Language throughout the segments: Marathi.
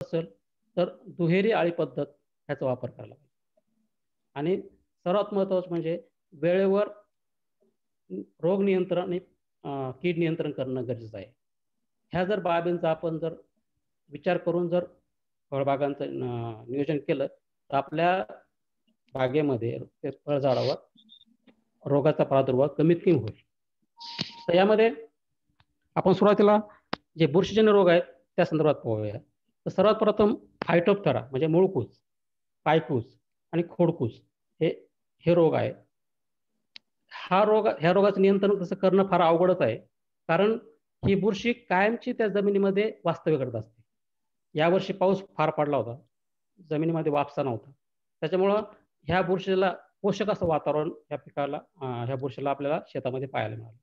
असेल तर दुहेरी आळी पद्धत ह्याचा वापर करायला पाहिजे. आणि सर्वात महत्त्वाचं म्हणजे वेळेवर रोग नियंत्रण आणि कीड नियंत्रण करणं गरजेचं आहे. ह्या जर बाबींचा आपण जर विचार करून जर फळबागांचं नियोजन केलं तर आपल्या बागेमध्ये ते फळझाडावर रोगाचा प्रादुर्भाव कमीत कमी होईल. तर यामध्ये आपण सुरुवातीला जे बुरशीजन्य रोग आहेत त्या संदर्भात पाहूया. तर सर्वात प्रथम फायटोप्थरा म्हणजे मूळकूज, पायकूज आणि खोडकूज हे हे रोग आहे. ह्या रोगाचं नियंत्रण कसं करणं फार अवघडच आहे. कारण ही बुरशी कायमची त्या जमिनीमध्ये वास्तव्य करत असते. यावर्षी पाऊस फार पडला होता. जमिनीमध्ये वापसा नव्हता. त्याच्यामुळं ह्या बुरशीला पोषक असं वातावरण ह्या पिकाला ह्या बुरशीला आपल्याला शेतामध्ये पाहायला मिळालं.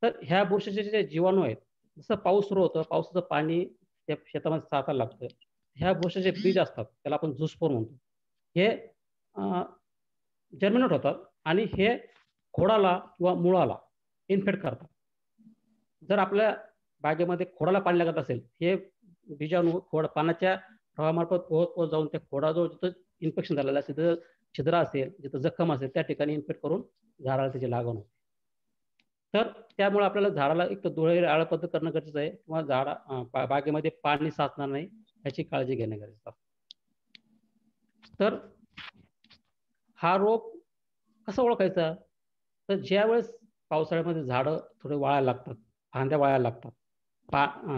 तर ह्या बुरशीचे जे जीवाणू आहेत, जसं पाऊस सुरू होतं, पावसाचं पाणी त्या शेतामध्ये साचायला लागतं. ह्या बुरशीचे बीज असतात, त्याला आपण झुस्पोर म्हणतो. हे जर्मिनेट होतात आणि हे खोडाला किंवा मुळाला इन्फेक्ट करतात. जर आपल्या बागेमध्ये खोडाला पाणी लागत असेल, हे बीजाणू पानाच्या प्रवाहामार्फत पोहोच जाऊन त्या खोडाजवळ जिथं इन्फेक्शन झालेलं असेल, तिथं छिद्र असेल, जिथं जखम असेल, त्या ठिकाणी इन्फेक्ट करून झाडाला त्याची लागण होते. तर त्यामुळे आपल्याला झाडाला एक तर दुहेरी आळा पद्धत करणं गरजेचं आहे किंवा बागेमध्ये पाणी साचणार नाही याची काळजी घेणं गरजेचं आहे. तर हा रोग कसा ओळखायचा? तर ज्यावेळेस पावसाळ्यामध्ये झाडं थोडे वाळायला लागतात, फांद्या वाळायला लागतात,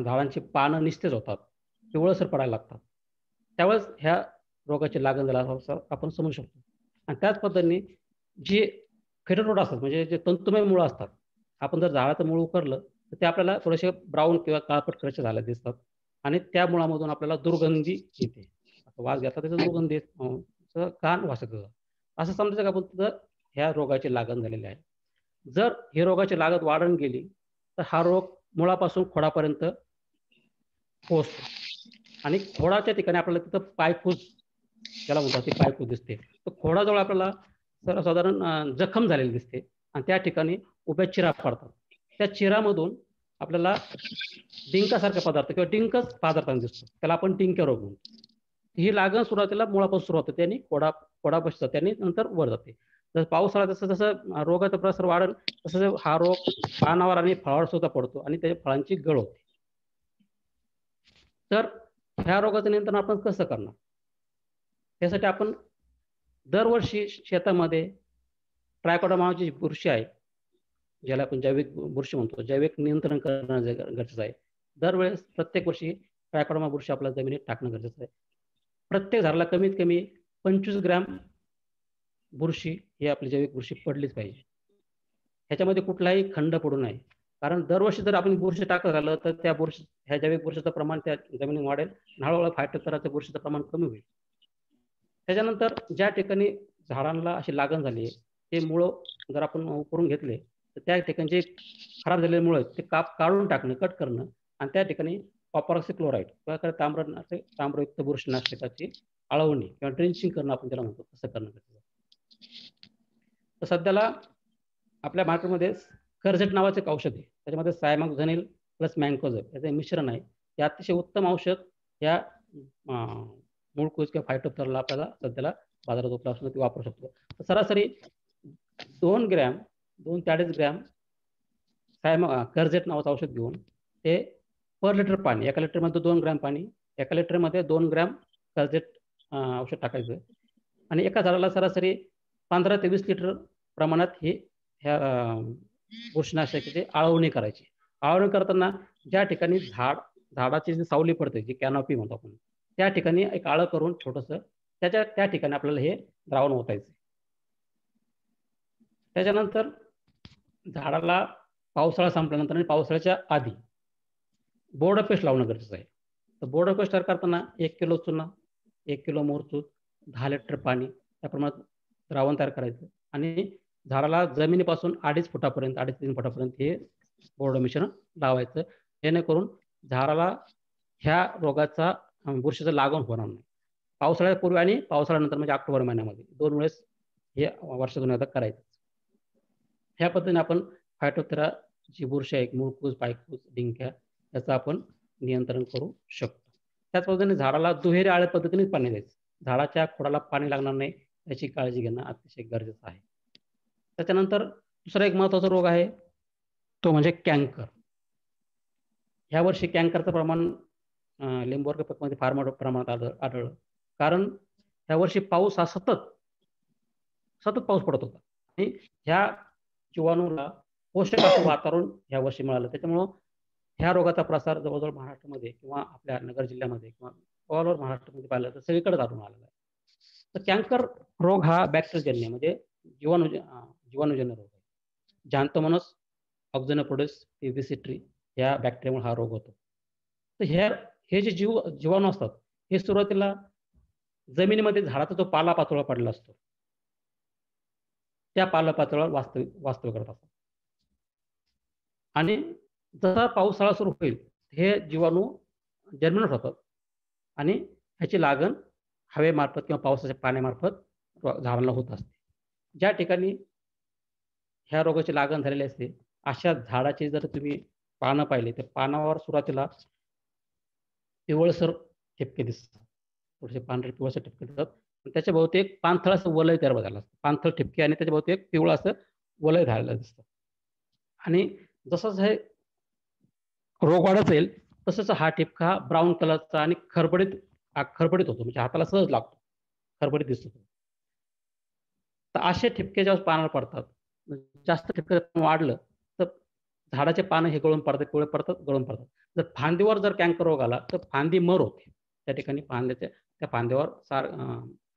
झाडांची पानं निस्तेज होतात, पिवळसर पडायला लागतात, त्यावेळेस ह्या रोगाची लागण झाला असं आपण समजू शकतो. आणि त्याच पद्धतीने जे फेटोरोड असतात म्हणजे जे तंतुमय मुळं असतात, आपण जर झाडाचं मूळ उकरलं तर ते आपल्याला थोडेसे ब्राऊन किंवा काळपट कलरचे झाले दिसतात आणि त्या मुळामधून आपल्याला दुर्गंधी येते. वास घेतला त्याचा दुर्गंधी कान वास येतो. असं समजायचं का आपण तिथं ह्या रोगाची लागण झालेली आहे. जर ही रोगाची लागण वाढून गेली तर हा रोग मुळापासून खोडापर्यंत पोहोचतो आणि खोडाच्या ठिकाणी आपल्याला तिथं पायपूस ज्याला म्हणतात ती पायपूस दिसते. तर खोडाजवळ आपल्याला सर्वसाधारण जखम झालेली दिसते आणि त्या ठिकाणी उभ्या चिरा पडतात. त्या चिरामधून आपल्याला डिंकासारखा पदार्थ किंवा डिंकच पदार्थांना दिसतो. त्याला आपण डिंक्या रोग म्हणतो. ही लागण सुरुवातीला मुळापासून सुरू होते आणि खोडापाशी जाते आणि नंतर वर जाते. जर पाऊस आला तसं जसं रोगाचा प्रसार वाढेल तसं हा रोग पानावर आणि फळावर सुद्धा पडतो आणि त्याच्या फळांची गळ होते. तर ह्या रोगाचं नियंत्रण आपण कसं करणार? त्यासाठी आपण दरवर्षी शेतामध्ये ट्रायकोडर्मा जी बुरशी आहे, ज्याला आपण जैविक बुरशी म्हणतो, जैविक नियंत्रण करणं गरजेचं आहे. दरवेळेस प्रत्येक वर्षी ट्रायकोडर्मा बुरशी आपल्या जमिनीत टाकणं गरजेचं आहे. प्रत्येक झाडाला कमीत कमी 25 ग्रॅम बुरशी ही आपली जैविक बुरशी पडलीच पाहिजे. ह्याच्यामध्ये कुठलाही खंड पडू नये. कारण दरवर्षी जर आपण बुरशी टाकत राहिलं तर त्या ह्या जैविक बुरशीचं प्रमाण त्या जमिनीत वाढेल आणि हळूहळू फायटोप्थराच्या बुरशीचं प्रमाण कमी होईल. त्याच्यानंतर ज्या ठिकाणी झाडांना अशी लागण झाली आहे ते मुळं जर आपण उपरून घेतले तर त्या ठिकाणी जे खराब झालेले मुळं आहेत ते काढून टाकणं, कट करणं आणि त्या ठिकाणी कॉपर ऑक्सिक्लोराइड किंवा ताम्रयुक्त बुरशीनाशकाची आळवणी किंवा ड्रेंचिंग करणं आपण त्याला म्हणतो तसं करणं गरजेचं आहे. तर सध्याला आपल्या मार्केटमध्ये कर्जेट नावाचं एक औषध आहे. त्याच्यामध्ये सायमॅक्झोनिल प्लस मँकोझेब याचं मिश्रण आहे. हे अतिशय उत्तम औषध या मूळकूज किंवा फायटोप्थराला आपल्याला सध्याला बाजारात उपलब्ध असून ते वापरू शकतो. तर सरासरी 2 ग्रॅम 2 ते 2.5 ग्रॅम कर्जेट नावाचं औषध घेऊन ते पर लिटर पाणी, 1 लिटरमध्ये 2 ग्रॅम पाणी, 1 लिटरमध्ये 2 ग्रॅम कर्जेट औषध टाकायचं आणि एका झाडाला सरासरी 15 ते 20 लिटर प्रमाणात ह्या बुरशीनाशकाची आळवणी करायची. आळवणी करताना ज्या ठिकाणी झाडाची जी सावली पडते, जी कॅनॉपी म्हणतो आपण, त्या ठिकाणी एक आळं करून छोटंसं त्या ठिकाणी आपल्याला हे द्रावण ओतायचं. त्याच्यानंतर झाडाला पावसाळा संपल्यानंतर आणि पावसाळ्याच्या आधी बोर्ड पेस्ट लावणं गरजेचं आहे. तर बोर्ड पेस्ट तयार करताना 1 किलो चुना, 1 किलो मोरचूत, 10 लिटर पाणी या प्रमाणात द्रावण तयार करायचं आणि झाडाला जमिनीपासून 2.5 फुटापर्यंत 2.5-3 फुटापर्यंत हे बोर्ड मिश्रण लावायचं, जेणेकरून झाडाला ह्या रोगाचा बुरशीचं लागण होणार नाही. पावसाळ्यापूर्वी आणि पावसाळ्यानंतर म्हणजे ऑक्टोबर महिन्यामध्ये 2 वेळेस हे वर्षातून एकदा करायचं. ह्या पद्धतीने आपण फायटोप्थरा जी बुरशी आहे, मूळकूज, पायकूज, डिंक्या याचं आपण नियंत्रण करू शकतो. त्याच पद्धतीने झाडाला दुहेरी आळ्या पद्धतीनेच पाणी द्यायचं. झाडाच्या खोडाला पाणी लागणार नाही याची काळजी घेणं अतिशय गरजेचं आहे. त्याच्यानंतर दुसरा एक महत्त्वाचा रोग आहे तो म्हणजे कँकर. ह्या वर्षी कँकरचं प्रमाण लिंबूवर्गीय पिकामध्ये फार मोठ्या प्रमाणात आढळलं. कारण ह्या वर्षी पाऊस हा सतत पाऊस पडत होता आणि ह्या जीवाणूला पोषक असं वातावरण ह्या वर्षी मिळालं. त्याच्यामुळं ह्या रोगाचा प्रसार जवळजवळ महाराष्ट्रामध्ये किंवा आपल्या नगर जिल्ह्यामध्ये किंवा ऑल ओव्हर महाराष्ट्रामध्ये पाहिलं तर सगळीकडे आढळून आलेला आहे. तर कँकर रोग हा बॅक्टेरियाजन्य म्हणजे जीवाणूजन्य रोग आहे. जॅन्थोमोनास ऑक्झिनोपोडिस एव्हिसिट्री या बॅक्टेरियामुळे हा रोग होतो. तर हे जे जीवाणू असतात हे सुरुवातीला जमिनीमध्ये झाडाचा जो पालापाचोळा पडला असतो त्या पालापाचोळ्यावर वास्तव्य करत असतात. आणि जसा पावसाळा सुरू होईल हे जीवाणू जर्मिनेट होतात आणि ह्याची लागण हवेमार्फत किंवा पावसाच्या पाण्यामार्फत झाडांना होत असते. ज्या ठिकाणी ह्या रोगाची लागण झालेली असते अशा झाडाचे जर तुम्ही पानं पाहिले तर पानावर सुरुवातीला पिवळसर ठिपके दिसतात. थोडेसे पांढरे पिवळसर ठिपके दिसतात. त्याच्या भोवती एक पाणथळ असं वलय तयार झालं असतं. पाणथळ ठिपके आणि त्याच्या भोवती एक पिवळं असं वलय झालेलं दिसतं. आणि जसं हे रोग वाढत जाईल तसंच हा ठिपका ब्राऊन कलरचा आणि खरबडीत होतो. म्हणजे हाताला सहज लागतो. खरबडीत दिसतो. तर असे ठिपके जेव्हा पानावर पडतात, जास्त ठिपके वाढलं तर झाडाचे पानं हे गळून पडतात, पिवळे पडतात, गळून पडतात. जर फांदीवर जर कँकर रोग आला तर फांदी मर होते. त्या ठिकाणी त्या फांद्यावर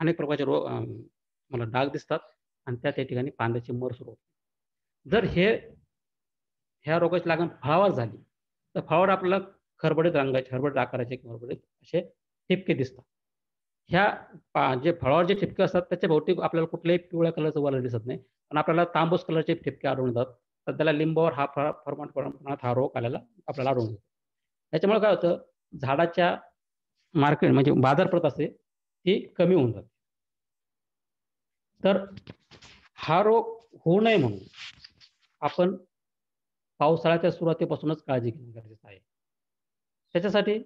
अनेक प्रकारचे रोग मला डाग दिसतात आणि त्या ठिकाणी फांद्याची मर सुरू होते. जर ह्या रोगाची लागण फळावर झाली तर फळावर आपल्याला खरबडीत आकाराचे किंवा खरबडीत असे ठिपके दिसतात. जे फळावर जे ठिपके असतात त्याच्या भोवती आपल्याला कुठल्याही पिवळ्या कलरचं वलय दिसत नाही. पण आपल्याला तांबूस कलरचे ठिपके आढळून येतात. तर त्याला लिंबावर हा फार मोठ्या प्रमाणात हा रोग आपल्याला आढळून येतो. त्याच्यामुळे काय होतं झाडाच्या मार्केट म्हणजे बाजारपेठ असते ती कमी होऊन जाते. तर हा रोग होऊ नये म्हणून आपण पावसाळ्याच्या सुरुवातीपासूनच काळजी घेणं गरजेचं आहे. त्याच्यासाठी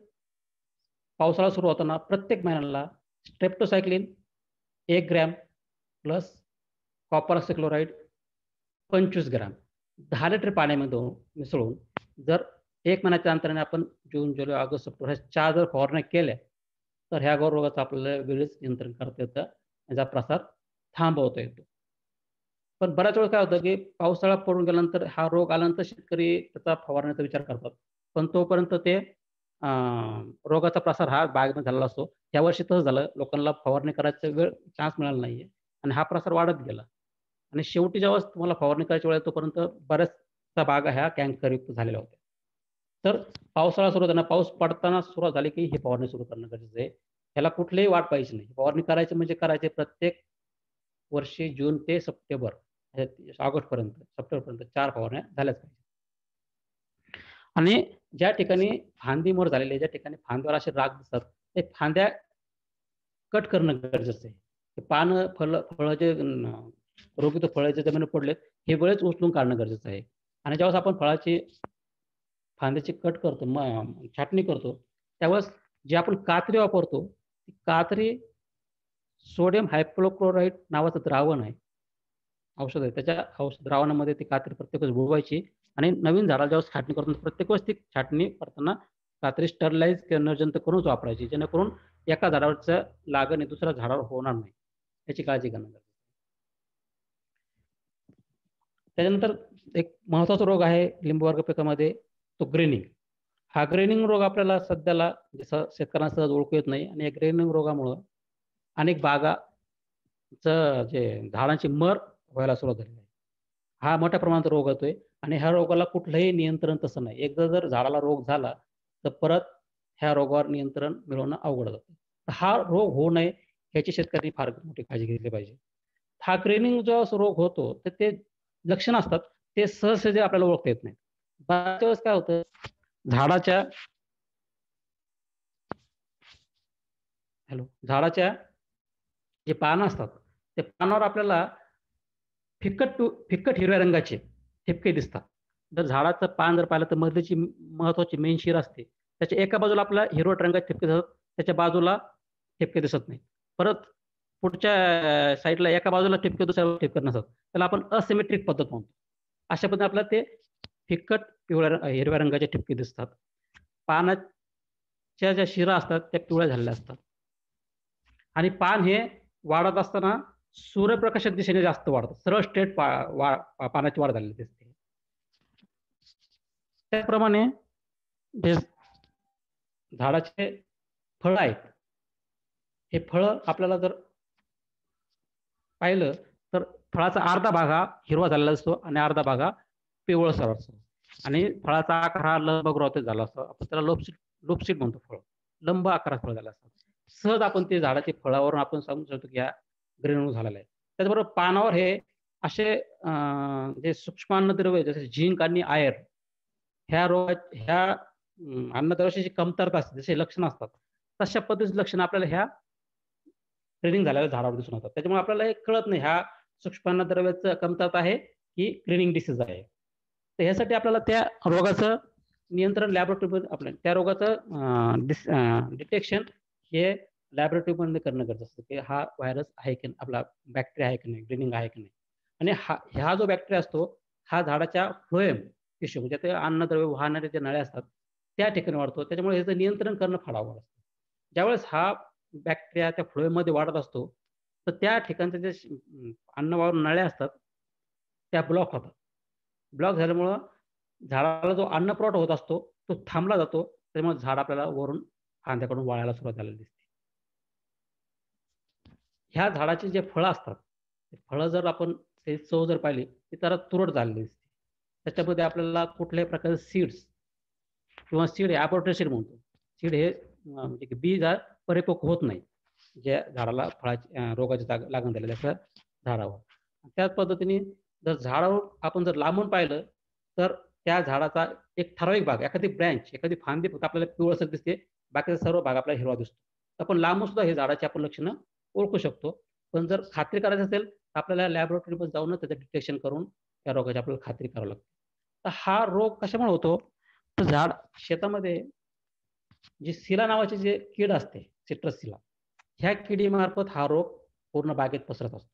पावसाळा सुरू होताना प्रत्येक महिन्याला streptocycline 1 gram plus copper oxychloride 25 gram 10 litre पाण्यामध्ये मिसळून जर 1 महिन्याच्या अंतराने आपण जून, जुलै, ऑगस्ट, सप्टेंबर ह्या 4 जर फवारण्या केल्या तर ह्या रोगाचं आपल्याला वेळेच नियंत्रण करता येतं. याचा प्रसार थांबवता येतो. पण बऱ्याच वेळा काय होतं की पावसाळा पडून गेल्यानंतर हा रोग आल्यानंतर शेतकरी त्याचा फवारण्याचा विचार करतात. पण तोपर्यंत ते रोगाचा प्रसार हा बागेमध्ये झालेला असतो. यावर्षी तसं झालं लोकांना फवारणी करायचा चान्स मिळाला नाहीये आणि हा प्रसार वाढत गेला. आणि शेवटी जेव्हा तुम्हाला फवारणी करायची वेळ तोपर्यंत बऱ्याचशा बागा ह्या कँकरयुक्त झालेल्या होत्या. तर पावसाळा सुरू होताना पाऊस पडताना सुरुवात झाली की ही फवारणी सुरू करणं गरजेचं आहे. ह्याला कुठलीही वाट पाहायची नाही. फवारणी करायची म्हणजे करायची प्रत्येक वर्षी जून ते सप्टेंबर ऑगस्टपर्यंत सप्टेंबरपर्यंत 4 फवारण्या झाल्याच पाहिजे. आणि ज्या ठिकाणी फांदी मर झालेली आहे, ज्या ठिकाणी फांद्यावर असे राग दिसतात ते फांद्या कट करणं गरजेचं आहे. पानं फळं जे रोगीत फळं जे जमिनीवर पडलेत हे वेळेच उचलून काढणं गरजेचं आहे. आणि ज्यावेळेस आपण फांद्याची कट करतो छाटणी करतो त्यावेळेस जी आपण कात्री वापरतो ती कात्री सोडियम हायपोक्लोराइड नावाचं द्रावण आहे, औषध आहे. त्याच्या द्रावणामध्ये ती कात्री प्रत्येक वेळेस बुडवायची आणि नवीन झाडाला ज्यावेळेस छाटणी करतो प्रत्येक वेळेस ती छाटणी करताना कात्री स्टरलाइज किंवा निर्जंतुक करूनच वापरायची, जेणेकरून एका झाडावरचं लागण हे दुसऱ्या झाडावर होणार नाही याची काळजी घेणं गरजेचं आहे. त्याच्यानंतर एक महत्त्वाचा रोग आहे लिंबूवर्गीय पिकामध्ये तो ग्रेनिंग. हा ग्रेनिंग रोग आपल्याला सध्याला शेतकऱ्यांना सहज ओळखू येत नाही आणि या ग्रेनिंग रोगामुळं अनेक बागाचं जे झाडांची मर व्हायला सुरुवात झालेली आहे. हा मोठ्या प्रमाणात रोग होतोय आणि ह्या रोगाला कुठलंही नियंत्रण तसं नाही. एकदा जर झाडाला रोग झाला तर परत ह्या रोगावर नियंत्रण मिळवणं अवघड जातं. हा रोग होऊ नये याची शेतकऱ्यांनी फार मोठी काळजी घेतली पाहिजे. हा ग्रेनिंग जो रोग होतो तर ते लक्षणं असतात ते सहज आपल्याला ओळखता येत नाही. बऱ्याच वेळेस काय होतं झाडाच्या जे पानं असतात ते पानावर आपल्याला फिक्कट हिरव्या रंगाचे ठिपके दिसतात. जर झाडाचं पान जर पाहिलं तर मधली जी महत्वाची मेन शीर असते त्याच्या एका बाजूला आपल्याला हिरवट रंगाचे ठिपके दिसतात, त्याच्या बाजूला ठिपके दिसत नाही. परत पुढच्या साईडला एका बाजूला ठिपके दुसऱ्या ठिपके नसतात, त्याला आपण असिमेट्रिक पद्धत म्हणतो. अशा पद्धतीने आपल्याला ते फिक्कट हिरव्या रंगाचे ठिपके दिसतात. पानाच्या ज्या शिरा असतात त्या पिवळ्या झालेल्या असतात आणि पान हे वाढत असताना सूर्यप्रकाशाच्या दिशेने जास्त वाढतं, सरळ स्ट्रेट पानाची वाढ झालेली दिसते. त्याप्रमाणे जे झाडाचे फळ आहेत, हे फळं आपल्याला जर पाहिलं तर फळाचा अर्धा भाग हा हिरवा झालेला असतो आणि अर्धा भाग हा पिवळसर असतो आणि फळाचा आकार हा लंबगोलाकृती झाला असतो. आपण त्याला लोपसीड म्हणतो. फळ लंब आकारात फळ झालं असतं. सहज आपण ते झाडाच्या फळावरून आपण सांगू शकतो की हा ग्रेणू झालेला आहे. त्याचबरोबर पानावर हे असे जे सूक्ष्मान्नद्रव्य जसे झिंक आणि आयर्न ह्या अन्नद्रव्याची कमतरता असते, जसे लक्षण असतात, तशा पद्धतीचे लक्षण आपल्याला ह्या ग्रेनिंग झालेल्या झाडावर दिसून येतात. त्याच्यामुळे आपल्याला हे कळत नाही ह्या सूक्ष्मान्नद्रव्याचं कमतरता आहे की ग्रेनिंग डिसीज आहे. तर ह्यासाठी आपल्याला त्या रोगाचं नियंत्रण लॅबोरेटरीमध्ये आपल्याला त्या रोगाचं डिटेक्शन हे लॅबोरेटरीमध्ये करणं गरजेचं असतं की हा व्हायरस आहे की आपला बॅक्टेरिया आहे की नाही, ग्रेनिंग आहे की नाही. आणि हा जो बॅक्टेरिया असतो हा झाडाच्या फ्लोएम टिश्यू म्हणजे ते अन्नद्रव्य वाहणारे जे नळे असतात त्या ठिकाणी वाढतो. त्याच्यामुळे ह्याचं नियंत्रण करणं फार अवघड असतं. ज्यावेळेस हा बॅक्टेरिया त्या फ्लोएममध्ये वाढत असतो तर त्या ठिकाणचे जे अन्नवाहू नळ्या असतात त्या ब्लॉक होतात. ब्लॉक झाल्यामुळं झाडाला जो अन्न पुरवठा होत असतो तो थांबला जातो. त्यामुळे झाड आपल्याला वरून फांद्याकडून वाळायला सुरुवात झालेली दिसते. ह्या झाडाची जे फळं असतात ते फळं जर आपण ते चव जर पाहिली ती तर तुरट झालेली दिसते. त्याच्यामध्ये आपल्याला कुठल्याही प्रकारचे सीड्स किंवा सीड हे अबॉर्टेड म्हणतो. सीड हे म्हणजे बी झाड परिपक्व होत नाही ज्या झाडाला फळाची रोगाची लागण झालेली असं झाडावर. त्याच पद्धतीने जर झाडावर आपण जर लांबून पाहिलं तर त्या झाडाचा एक ठराविक भाग, एखादी ब्रँच, एखादी फांदी फक्त आपल्याला पिवळसर दिसते, बाकीचा सर्व भाग आपल्याला हिरवा दिसतो. आपण लांबून सुद्धा हे झाडाची आपण लक्षणं ओळखू शकतो. पण जर खात्री करायची असेल तर आपल्याला लॅबोरेटरीमध्ये जाऊनच त्याचं डिटेक्शन करून त्या रोगाची आपल्याला खात्री करावी लागते. तर हा रोग कशामुळे होतो? तर झाड शेतामध्ये जी सिला नावाची जे कीड असते, सिट्रस सिला, ह्या किडीमार्फत हा रोग पूर्ण बागेत पसरत असतो.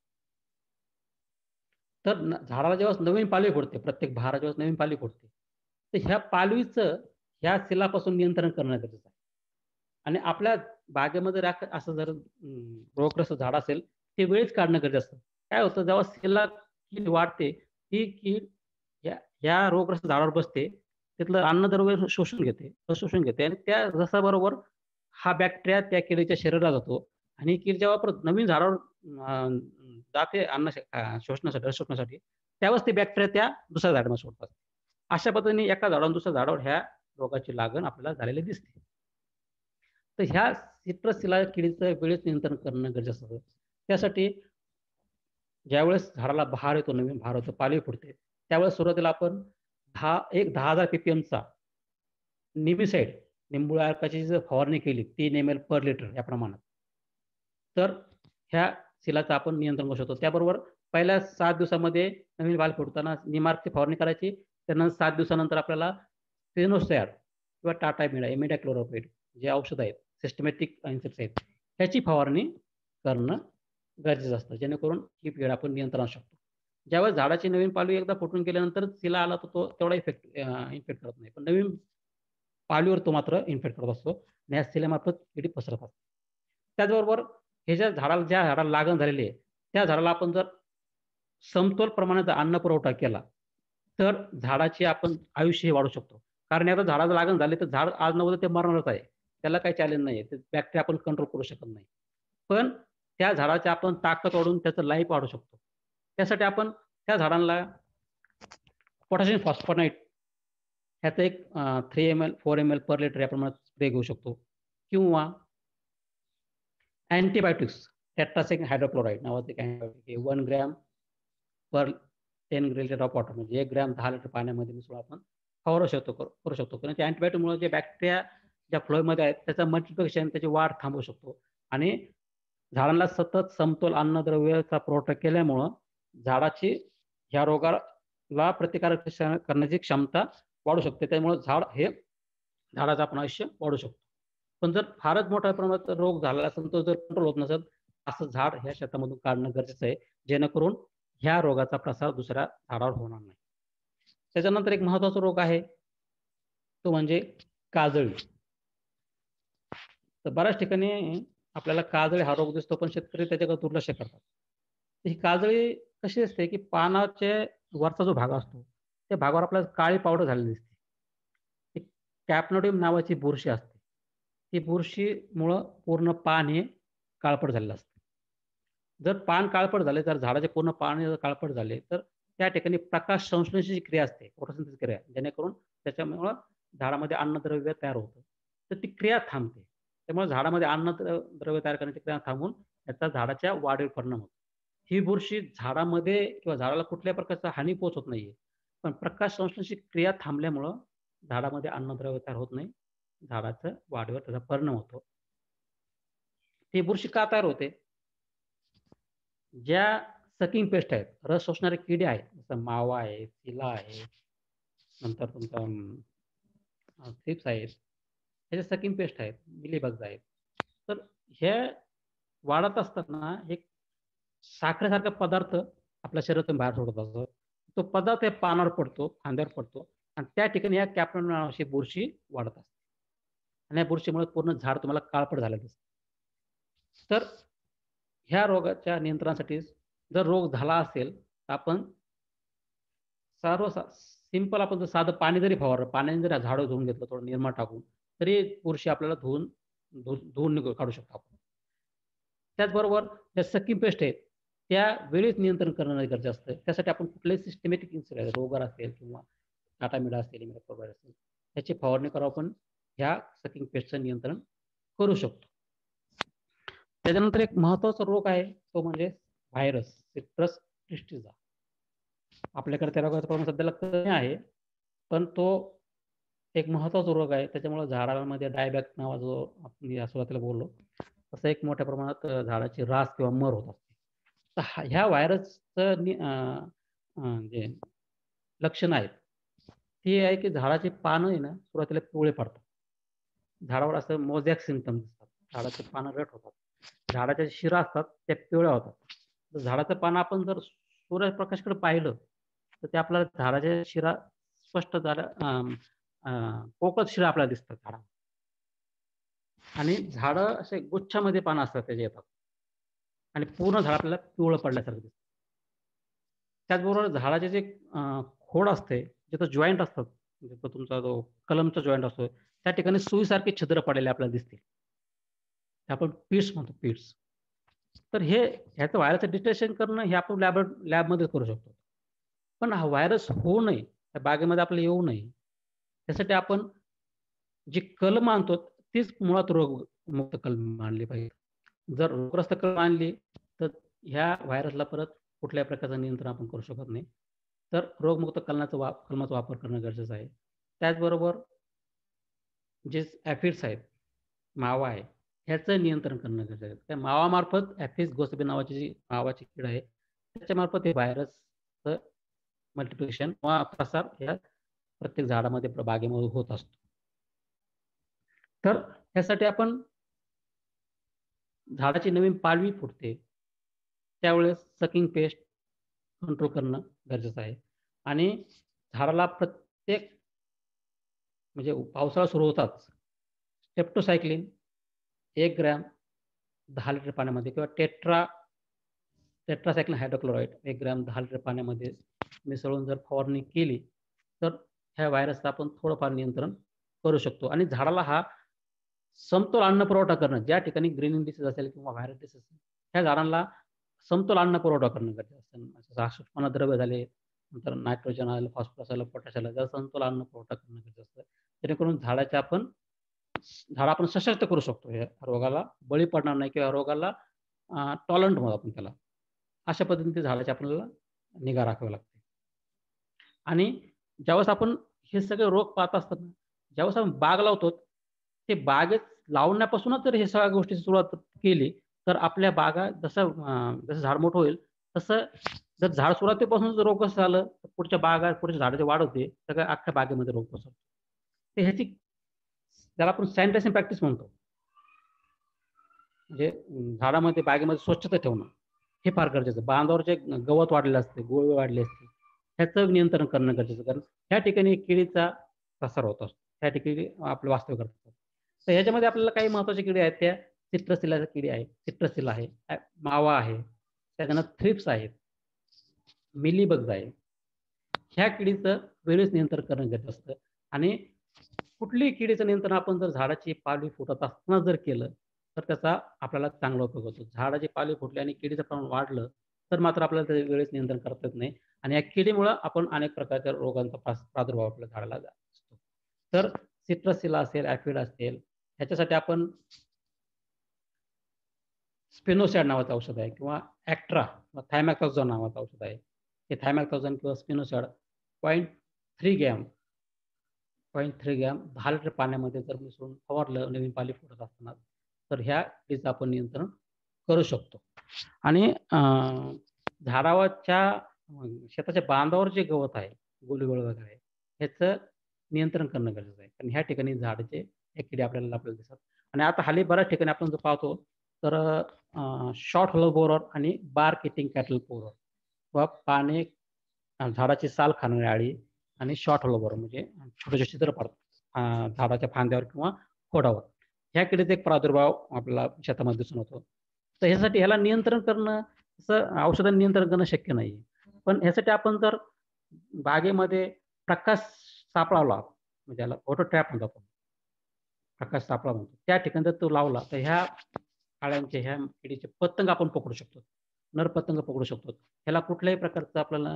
तर झाडाला जेव्हा नवीन पालवी फुटते, प्रत्येक बहाराच्या जेव्हा नवीन पालवी फुटते, तर ह्या पालवीचं ह्या सिलापासून नियंत्रण करणं गरजेचं आहे. आणि आपल्या बागेमध्ये असं जर रोगग्रस्त झाड असेल ते वेळीच काढणं गरजेचं असतं. काय होतं जेव्हा सिला कीड वाढते ही कीड या रोगग्रस्त झाडावर बसते, तिथलं अन्नद्रव्य शोषून घेते आणि त्या रसाबरोबर हा बॅक्टेरिया त्या किडीच्या शरीरात जातो आणि कीड जेव्हा परत नवीन झाडावर जाते शोषणासाठी, रस शोषणासाठी, त्यावेळेस ते बॅक्टेरिया त्या दुसऱ्या झाडामध्ये सोडतात. अशा पद्धतीने एका झाडावरून दुसऱ्या झाडावर ह्या रोगाची लागण आपल्याला झालेली दिसते. तर ह्या सिट्रस सिला किडीचं वेळेत नियंत्रण करणं गरजेचं असतं. त्यासाठी ज्यावेळेस झाडाला बहार येतो, नवीन बहार होतो, पालवी फुटते, त्यावेळेस सुरुवातीला आपण 10,000 ppm निमिसाइड, निंबोळी अर्काची जर फवारणी केली 3 ml पर लिटर या प्रमाणात, तर ह्या सिलाचं आपण नियंत्रण करू शकतो. त्याबरोबर पहिल्या 7 दिवसामध्ये नवीन पालवी फुटताना निमार्कची फवारणी करायची. त्यानंतर 7 दिवसानंतर आपल्याला स्टेनोसाइड किंवा टाटामिडा, इमिडाक्लोप्रिड जे औषध आहेत, सिस्टमॅटिक इन्सेक्टिसाइड, ह्याची फवारणी करणं गरजेचं असतं, जेणेकरून ही कीड आपण नियंत्रणात शकतो. ज्यावेळेस झाडाची नवीन पालवी एकदा फुटून गेल्यानंतर सिला आला तर तो तेवढा इन्फेक्ट करत नाही. पण नवीन पालवीवर तो मात्र इन्फेक्ट करत असतो आणि या सिल्यामार्फत किडी पसरत असते. त्याचबरोबर हे ज्या झाडाला लागण झालेली आहे, त्या झाडाला आपण जर समतोल प्रमाणात अन्न पुरवठा केला, तर झाडाची आपण आयुष्य वाढू शकतो. कारण आता झाडाला लागण झाली तर झाड आज ना उद्या ते मरणारच आहे. त्याला काही चॅलेंज नाहीये. ते बॅक्टेरिया आपण कंट्रोल करू शकत नाही. पण त्या झाडाची आपण ताकद वाढवून त्याचं लाईफ वाढवू शकतो. त्यासाठी आपण त्या झाडांना पोटॅशियम फॉस्फोनाइट ह्याचं एक 3 ml 4 ml पर लिटर या प्रमाणात स्प्रे घेऊ शकतो किंवा अँटिबायोटिक्स टेट्रासाइक्लिन हायड्रोक्लोराइड नावाचं एक antibiotic 1 gram per 10 litre of water, म्हणजे 1 ग्रॅम 10 लिटर पाण्यामध्ये मिसळून आपण फवारू करू शकतो. कारण त्या अँटिबायोटिकमुळे जे बॅक्टेरिया ज्या फ्लोमध्ये आहेत त्याचं मल्टिप्लिकेशन, त्याची वाढ थांबवू शकतो आणि झाडांना सतत समतोल अन्नद्रव्याचा पुरवठा केल्यामुळं झाडाची ह्या रोगाला प्रतिकारक करण्याची क्षमता वाढू शकते. त्यामुळे झाड हे झाडाचं आपण आयुष्य वाढू शकतो. पण जर फारच मोठ्या प्रमाणात रोग झाला असेल, तो जर कंट्रोल होत नसेल, असं झाड ह्या शेतामधून काढणं गरजेचं आहे, जेणेकरून ह्या रोगाचा प्रसार दुसऱ्या झाडावर होणार नाही. त्याच्यानंतर एक महत्त्वाचा रोग आहे, तो म्हणजे काजळी. तर बऱ्याच ठिकाणी आपल्याला काजळी हा रोग दिसतो, पण शेतकरी त्याच्याकडे दुर्लक्ष करतात. ही काजळी कशी असते, की पानाचे वरचा जो भाग असतो, त्या भागावर आपल्याला काळी पावडर झालेली दिसते. एक कॅपनोडियम नावाची बुरशी असते. ती बुरशीमुळं पूर्ण पान हे काळपट झालेलं असतं. जर पान काळपट झाले, तर झाडाचे पूर्ण पान जर काळपट झाले, तर त्या ठिकाणी प्रकाश संश्लेषणाची क्रिया असते, फोटोसिंथेसिस क्रिया, जेणेकरून त्याच्यामुळं झाडामध्ये अन्नद्रव्य तयार होतं. तर ती क्रिया थांबते. त्यामुळे झाडामध्ये द्रव्य तयार करण्याची क्रिया थांबून त्याचा झाडाच्या वाढीवर परिणाम होतो. ही बुरशी झाडामध्ये किंवा झाडाला कुठल्याही प्रकारचा हानी पोहोचवत नाहीये. पण प्रकाश संश्लेषणाची क्रिया थांबल्यामुळं झाडामध्ये अन्नद्रव्य तयार होत नाही. झाडाच्या वाढीवर त्याचा परिणाम होतो. ती बुरशी का तयार होते? ज्या सकिंग पेस्ट आहेत, रस शोषणारे किडे आहेत, जसं मावा आहे, चिला आहे, नंतर तुमचा थ्रिप्स आहेत, ह्याचे सकिंग पेस्ट आहेत, मिलीबग्स आहेत. तर हे वाढत असताना एक साखरेसारखा पदार्थ आपल्या शरीरातून बाहेर सोडत असतो. तो पदार्थ या पानावर पडतो, फांद्यावर पडतो आणि त्या ठिकाणी या कॅप्टन नावाची बुरशी वाढत असते. आणि या बुरशीमुळे पूर्ण झाड तुम्हाला काळपट झालेलं दिसतं. तर ह्या रोगाच्या नियंत्रणासाठी जर रोग झाला असेल, तर आपण सिंपल आपण जर साधं पाणी जरी फवारलं, पाण्याने जरी झाडं धुवून घेतलं थोडं निरमा टाकून, तरी बुरशी आपल्याला धुवून काढू शकतो आपण. त्याचबरोबर ज्या सकिंग पेस्ट आहेत, त्या वेळीच नियंत्रण करणं गरजेचं असतं. त्यासाठी आपण कुठल्याही सिस्टमॅटिक रोगर असेल किंवा टाटामीडा असेल, इमिडाक्लोप्रिड असेल, त्याची फवारणी करून आपण ह्या सकिंग पेस्टचं नियंत्रण करू शकतो. त्याच्यानंतर एक महत्त्वाचा रोग आहे, तो म्हणजे व्हायरस, सिट्रस ट्रिस्टिजा. आपल्याकडे त्या रोगाचं प्रमाण सध्याला कमी आहे, पण तो एक महत्त्वाचा रोग आहे. त्याच्यामुळे झाडामध्ये डायबॅक नावाचा जो आपण या सुरुवातीला बोललो, तसं एक मोठ्या प्रमाणात झाडाची रास किंवा मर होत असते. तर ह्या व्हायरसचं जे लक्षणं आहेत, ती आहे की झाडाची पानं आहे ना, सुरुवातीला पिवळे पडतात. झाडावर असं मोझॅक सिम्प्टम्स दिसतात. झाडाची पानं रेड होतात. झाडाच्या शिरा असतात, त्या पिवळ्या होतात. तर झाडाचं पान आपण जर सूर्यप्रकाशाकडे पाहिलं, तर ते आपल्याला झाडाच्या शिरा स्पष्ट पोकळ शिरा आपल्याला दिसतात झाडावर. आणि झाडं असे गुच्छामध्ये पानं असतात त्याचे येतात. आणि पूर्ण झाड आपल्याला पिवळं पडल्यासारखं दिसतं. त्याचबरोबर झाडाचे जे खोड असते, जिथं जॉइंट असतात, जिथं तुमचा जो कलमचा जॉइंट असतो, त्या ठिकाणी सुईसारखे छिद्र पडलेले आपल्याला दिसतील. ते आपण पिट्स म्हणतो, पिट्स. तर ह्याचं व्हायरसचं डिटेक्शन करणं हे आपण लॅबमध्ये करू शकतो. पण हा व्हायरस होऊ नये, त्या बागेमध्ये आपल्याला येऊ नये, त्यासाठी आपण जी कलम आणतो, तीच मुळात रोगमुक्त कलम आणली पाहिजे. जर रोगग्रस्त कलम आणली, तर ह्या व्हायरसला परत कुठल्याही प्रकारचं नियंत्रण आपण करू शकत नाही. तर रोगमुक्त कलमाचा वापर करणं गरजेचं आहे. त्याचबरोबर जे ॲफिड्स आहेत, मावा आहे, ह्याचं नियंत्रण करणं गरजेचं आहे. त्या मावामार्फत ॲफिस गोसेबी नावाची जी मावाची कीड आहे, त्याच्यामार्फत हे व्हायरसचं मल्टिप्लिकेशन किंवा प्रसार या प्रत्येक झाडामध्ये, बागेमध्ये होत असतो. तर ह्यासाठी आपण झाडाची नवीन पालवी फुटते, त्यावेळेस सकिंग पेस्ट कंट्रोल करणं गरजेचं आहे. आणि झाडाला प्रत्येक म्हणजे पावसाळा सुरू होताच स्टेप्टोसायक्लिन 1 ग्रॅम 10 लिटर पाण्यामध्ये किंवा टेट्रासायक्लिन हायड्रोक्लोराइड 1 ग्रॅम 10 लिटर पाण्यामध्ये मिसळून जर फवारणी केली, तर ह्या व्हायरसचं आपण थोडंफार नियंत्रण करू शकतो. आणि झाडाला हा समतोल अन्न पुरवठा करणं, ज्या ठिकाणी ग्रीनिंग डिसीज असेल किंवा व्हायरल डिसीज असेल, त्या झाडांना समतोल अन्न पुरवठा करणं गरजेचं असतं. सूक्ष्म द्रव्य झाले, नंतर नायट्रोजन आलं, फॉस्फरस आलं, पोटॅश आलं, त्याला समतोल अन्न पुरवठा करणं गरजेचं असतं. जेणेकरून झाड आपण सशक्त करू शकतो. या रोगाला बळी पडणार नाही किंवा रोगाला टॉलरंट म्हणू आपण त्याला. अशा पद्धतीने झाडाची आपल्याला निगा राखावी लागते. आणि ज्यावेळेस आपण हे सगळे रोग पाहत असतात ना, ज्यावेळेस आपण बाग लावतो, ते बागेत लावण्यापासूनच जर हे सगळ्या गोष्टीची सुरुवात केली, तर आपल्या बागा जसं झाड मोठं होईल, तसं जर झाड सुरुवातीपासूनच रोगग्रस्त झालं, तर पुढच्या झाडाची वाढ होते, सगळ्या अख्ख्या बागेमध्ये रोग पसरतो. तर ह्याची त्याला आपण सॅनिटेशन प्रॅक्टिस म्हणतो. म्हणजे झाडामध्ये बागेमध्ये स्वच्छता ठेवणं हे फार गरजेचं. बांधावर जे गवत वाढलेलं असते, गोळवे वाढले असते, ह्याचं नियंत्रण करणं गरजेचं. कारण ह्या ठिकाणी किडीचा प्रसार होत असतो. त्या ठिकाणी आपलं वास्तव्य करतात. तर ह्याच्यामध्ये आपल्याला काही महत्त्वाचे किडे आहेत. त्या सिट्रसिलाच्या किडी आहे, सिट्रसिला आहे, मावा आहे, त्याच्यानंतर थ्रिप्स आहेत, मिलीबग्स आहे. ह्या किडीचं वेळीच नियंत्रण करणं गरजेचं असतं. आणि कुठलीही किडीचं नियंत्रण आपण जर झाडाची पालवी फुटत असताना जर केलं, तर त्याचा आपल्याला चांगला उपयोग होतो. झाडाची पालवी फुटली आणि किडीचं प्रमाण वाढलं, तर मात्र आपल्याला त्याचं वेळेस नियंत्रण करता येत नाही. आणि या किडीमुळं आपण अनेक प्रकारच्या रोगांचा प्रादुर्भाव आपल्या झाडाला असतो. तर सिट्रसिला असेल, ॲफिड असेल, ह्याच्यासाठी आपण स्पिनोसॅड नावाचं औषध आहे किंवा ॲक्ट्रा किंवा थायमॅक्झॉन नावाचं औषध आहे. हे थायमॅक्झॉन किंवा स्पिनोसॅड 0.3 ग्रॅम 0.3 ग्रॅम 10 लिटर पाण्यामध्ये जर मिसळून फवारलं नवीन पालवी फुटत असताना, तर ह्या किडीचं आपण नियंत्रण करू शकतो. आणि झाडावरच्या शेताच्या बांधावर जे गवत आहे, गुलगळ वगैरे आहे, ह्याचं नियंत्रण करणं गरजेचं आहे. कारण ह्या ठिकाणी झाडाचे हे किडे आपल्याला दिसतात. आणि आता हल्ली बऱ्याच ठिकाणी आपण जर पाहतो, तर शॉर्ट हॉलो बोरर आणि बार्क इटिंग कॅटल बोरर किंवा पाने झाडाची साल खाणारी अळी आणि शॉर्ट हॉलो बोरर म्हणजे छोटे छिद्र पडतात झाडाच्या फांद्यावर किंवा खोडावर. ह्या किडीचा एक प्रादुर्भाव आपल्याला शेतामध्ये दिसून येतो. तर ह्यासाठी ह्याला नियंत्रण करणं, असं औषधांनी नियंत्रण करणं शक्य नाही. पण ह्यासाठी आपण जर बागेमध्ये प्रकाश सापळा लावला, म्हणजे त्याला फोटो ट्रॅप म्हणतो आपण, प्रकाश सापळा म्हणतो. त्या ठिकाणी जर तो लावला, तर ह्या अळ्यांचे, ह्या किडीचे पतंग आपण पकडू शकतो. नर पतंग पकडू शकतो. ह्याला कुठल्याही प्रकारचं आपल्याला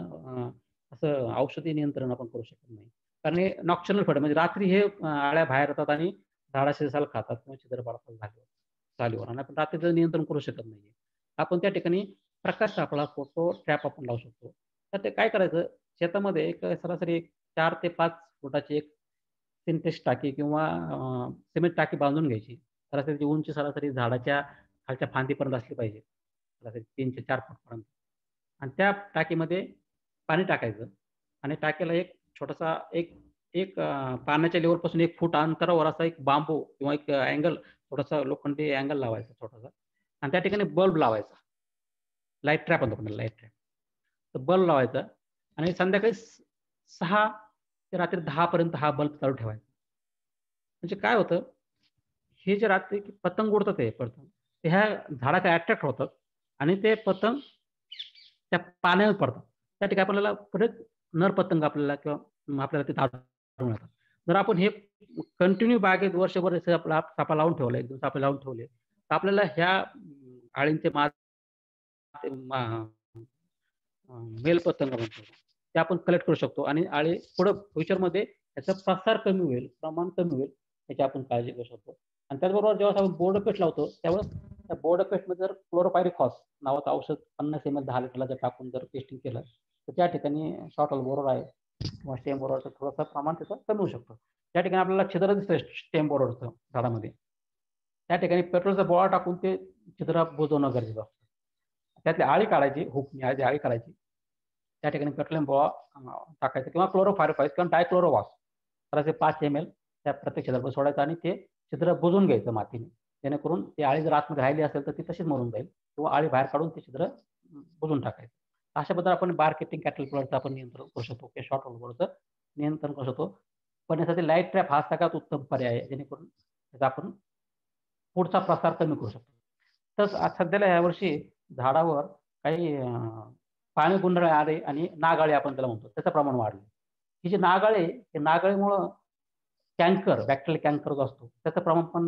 असं औषधी नियंत्रण आपण करू शकत नाही. कारण हे नॉक्चरनल फळ म्हणजे रात्री हे अळ्या बाहेर येतात आणि झाडाची साल खातात किंवा छिद्र पाडतात सालीवर आणि आपण रात्रीचं नियंत्रण करू शकत नाही. आपण त्या ठिकाणी प्रकाश सापळा, फोटो ट्रॅप आपण लावू शकतो. तर ते काय करायचं, शेतामध्ये एक सरासरी 4 ते 5 फुटाची एक सिंटेक्स टाकी किंवा सिमेंट टाकी बांधून घ्यायची. सरासरी उंची सरासरी झाडाच्या खालच्या फांदीपर्यंत असली पाहिजे. सरासरी 3 ते 4 फूटपर्यंत. आणि त्या टाकीमध्ये पाणी टाकायचं आणि टाकीला एक छोटासा एक एक पाण्याच्या लेव्हलपासून 1 फूट अंतरावर असा एक बांबू किंवा एक अँगल, थोडासा लोखंडी अँगल लावायचा छोटासा आणि त्या ठिकाणी बल्ब लावायचा. लाईट ट्रॅप म्हणतो आपण, लाईट ट्रॅप. तर बल्ब लावायचा आणि संध्याकाळी 6 ते रात्री 10 पर्यंत हा बल्ब चालू ठेवायचा. म्हणजे काय होतं, हे जे रात्री पतंग उडतात ते पतंग, ते ह्या झाडाकडे अट्रॅक्ट होतात आणि ते पतंग त्या पाण्यावर पडतात. त्या ठिकाणी आपल्याला परत नर पतंग आपल्याला किंवा आपल्याला तिथं आढळून येतात. जर आपण हे कंटिन्यू बागेत वर्षभर जसं आपला सापळा लावून ठेवला, 1 दिवस सापळे लावून ठेवले, तर आपल्याला ह्या अळींचे मेल पतंग म्हणतो, ते आपण कलेक्ट करू शकतो आणि अळी पुढं फ्युचरमध्ये त्याचा प्रसार कमी होईल, प्रमाण कमी होईल, याची आपण काळजी घेऊ शकतो. आणि त्याचबरोबर जेव्हा आपण बोर्ड पेस्ट लावतो, त्यावेळेस त्या बोर्ड पेस्टमध्ये जर क्लोरोपायरिफॉस नावाचं औषध 50 ml 10 लिटरला जर टाकून जर पेस्टिंग केलं, तर त्या ठिकाणी शॉर्ट हॉल बोरर आहे किंवा स्टेम बोररचं थोडंसं प्रमाण त्याचं कमी होऊ शकतं. त्या ठिकाणी आपल्याला छिद्र दिसतंय स्टेम बोररचं झाडामध्ये. त्या ठिकाणी पेट्रोलचा बोळा टाकून ते छिद्र बुजवणं गरजेचं असतं. त्यातली आळी काढायची, हुकनी आळी काढायची. त्या ठिकाणी पेट्रोलियम बुवा टाकायचा किंवा क्लोरोफायरिफॉस किंवा डायक्लोरोवास तर 5 ml त्या प्रत्येक छिद्रावर सोडायचं आणि ते छिद्र बुजवून घ्यायचं मातीने. जेणेकरून ती आळी जर आतमध्ये राहिली असेल तर ती तशीच मरून जाईल किंवा आळी बाहेर काढून ते छिद्र बुजवून टाकायचं. अशा पद्धतीने आपण बार्केटिंग कॅटरपिलरचं आपण नियंत्रण करू शकतो किंवा शॉर्ट हॉलवरचं नियंत्रण करू शकतो. पण यासाठी लाईट ट्रॅप हा सगळ्यात उत्तम पर्याय आहे, जेणेकरून त्याचा आपण पुढचा प्रसार कमी करू शकतो. तर सध्याला यावर्षी झाडावर काही पाणी गुंडाळे आले आणि नागाळे आपण त्याला म्हणतो, त्याचं प्रमाण वाढलं. ही जी नागाळे, हे नागाळीमुळं कॅन्कर, बॅक्टेरियल कॅन्कर जो असतो, त्याचं प्रमाण पण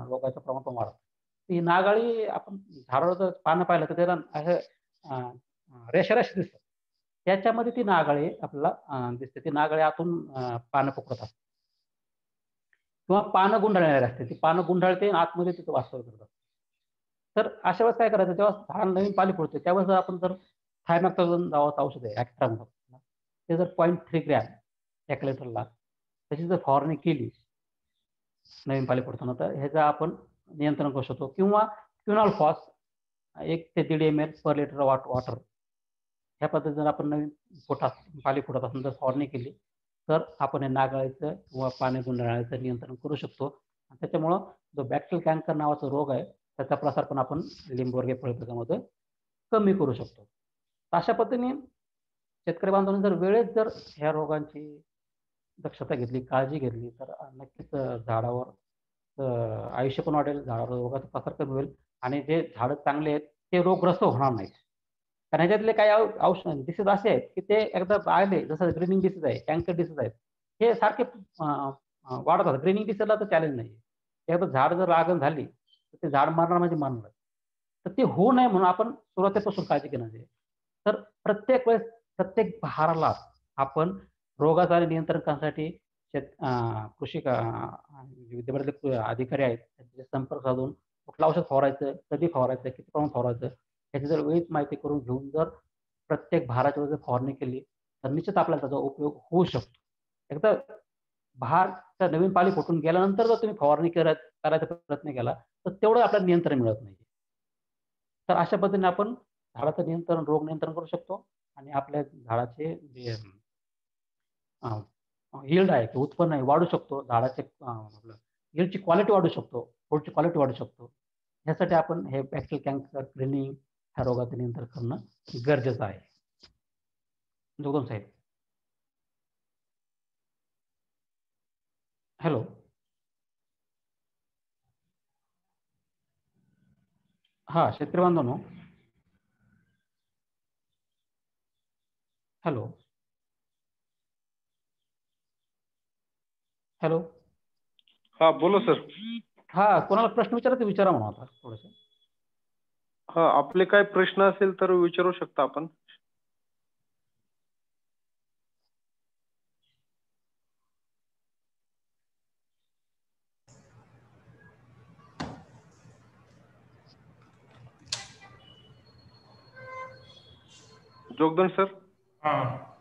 रोगाचं प्रमाण पण वाढतं. ही नागाळी आपण झाडावर जर पानं पाहिलं तर त्याला असं रेषा-रेषा दिसतात. त्याच्यामध्ये ती नागाळी आपल्याला दिसते. ती नागाळी आतून पानं पकडत असते किंवा पानं गुंडाळलेली असते. ती पानं गुंडाळते आणि आतमध्ये तिथं वास्तव्य करतात. तर अशा वेळेस काय करायचं, जेव्हा झाड नवीन पाली फुटते, त्यावेळेस जर आपण जर थायमॅक्झॉन नावाचं औषध आहे, ॲक्ट्रा म्हणतात, ते जर 0.3 ग्रॅम 1 लिटरला त्याची जर फवारणी केली नवीन पाली फुटताना, तर ह्याचं आपण नियंत्रण करू शकतो. किंवा क्विनॉल-फॉस 1 ते 1.5 ml पर लिटर वॉटर ह्या पद्धतीने आपण नवीन पाली फुटत असेल तर फवारणी केली, तर आपण हे नागाळीचं किंवा पाने गुंडाळाचं नियंत्रण करू शकतो. त्याच्यामुळं जो बॅक्टेरियल कॅन्कर नावाचा रोग आहे त्याचा प्रसार पण आपण लिंबूवर्गीय फळपिकामध्ये कमी करू शकतो. अशा पद्धतीने शेतकरी बांधवांनी जर वेळेत जर ह्या रोगांची दक्षता घेतली, काळजी घेतली तर नक्कीच झाडावर आयुष्य पण वाढेल, झाडावर रोगाचा प्रसार कमी होईल आणि जे झाडं चांगले आहेत ते रोगग्रस्त होणार नाहीत. कारण ह्याच्यातले काही औषध डिसीज असे आहेत की ते एकदा आले, जसं ग्रीनिंग डिसीज आहे, कॅन्कर डिसीज आहेत, हे सारखे वाढत राहतात. ग्रीनिंग डिसीजला तर चॅलेंज नाही. एकदा झाड जर लागण झाली तर ते झाड मरणार म्हणजे मरणार. तर ते होऊ नये म्हणून आपण सुरुवातीपासून काळजी घेणं आहे. तर प्रत्येक वेळेस प्रत्येक बहाराला आपण रोगाचा नियंत्रण करण्यासाठी कृषी विद्यापीठातले अधिकारी आहेत त्यांचे संपर्क साधून कुठलं औषध फवारायचं, कधी फवारायचं, किती प्रमाणात फवारायचं याची जर वेळीच माहिती करून घेऊन जर प्रत्येक बहाराच्या जर फवारणी केली तर निश्चित आपल्याला त्याचा उपयोग होऊ शकतो. एकदा बहारच्या नवीन पाली फुटून गेल्यानंतर जर तुम्ही फवारणी करायचा प्रयत्न केला तर तेवढं आपल्याला नियंत्रण मिळत नाही. तर अशा पद्धतीने आपण झाडाचं नियंत्रण, रोग नियंत्रण करू शकतो आणि आपल्या झाडाचे जे यील्ड आहे, उत्पन्न आहे वाढू शकतो. झाडाचे यील्डची क्वालिटी वाढू शकतो, फ्रूटची क्वालिटी वाढू शकतो. ह्यासाठी आपण हे बॅक्टेरियल कॅन्कर स्क्रीनिंग ह्या रोगाचं नियंत्रण करणं गरजेचं आहे. जोगदम साहेब. हॅलो. हां, शेतकरी बांधवांनो. हॅलो. हॅलो. हा बोला सर. हा, कोणाला प्रश्न विचारायचा विचारा म्हणा आता थोडंसं. हा, आपले काय प्रश्न असेल तर विचारू शकता आपण. जोगदंड सर. हां.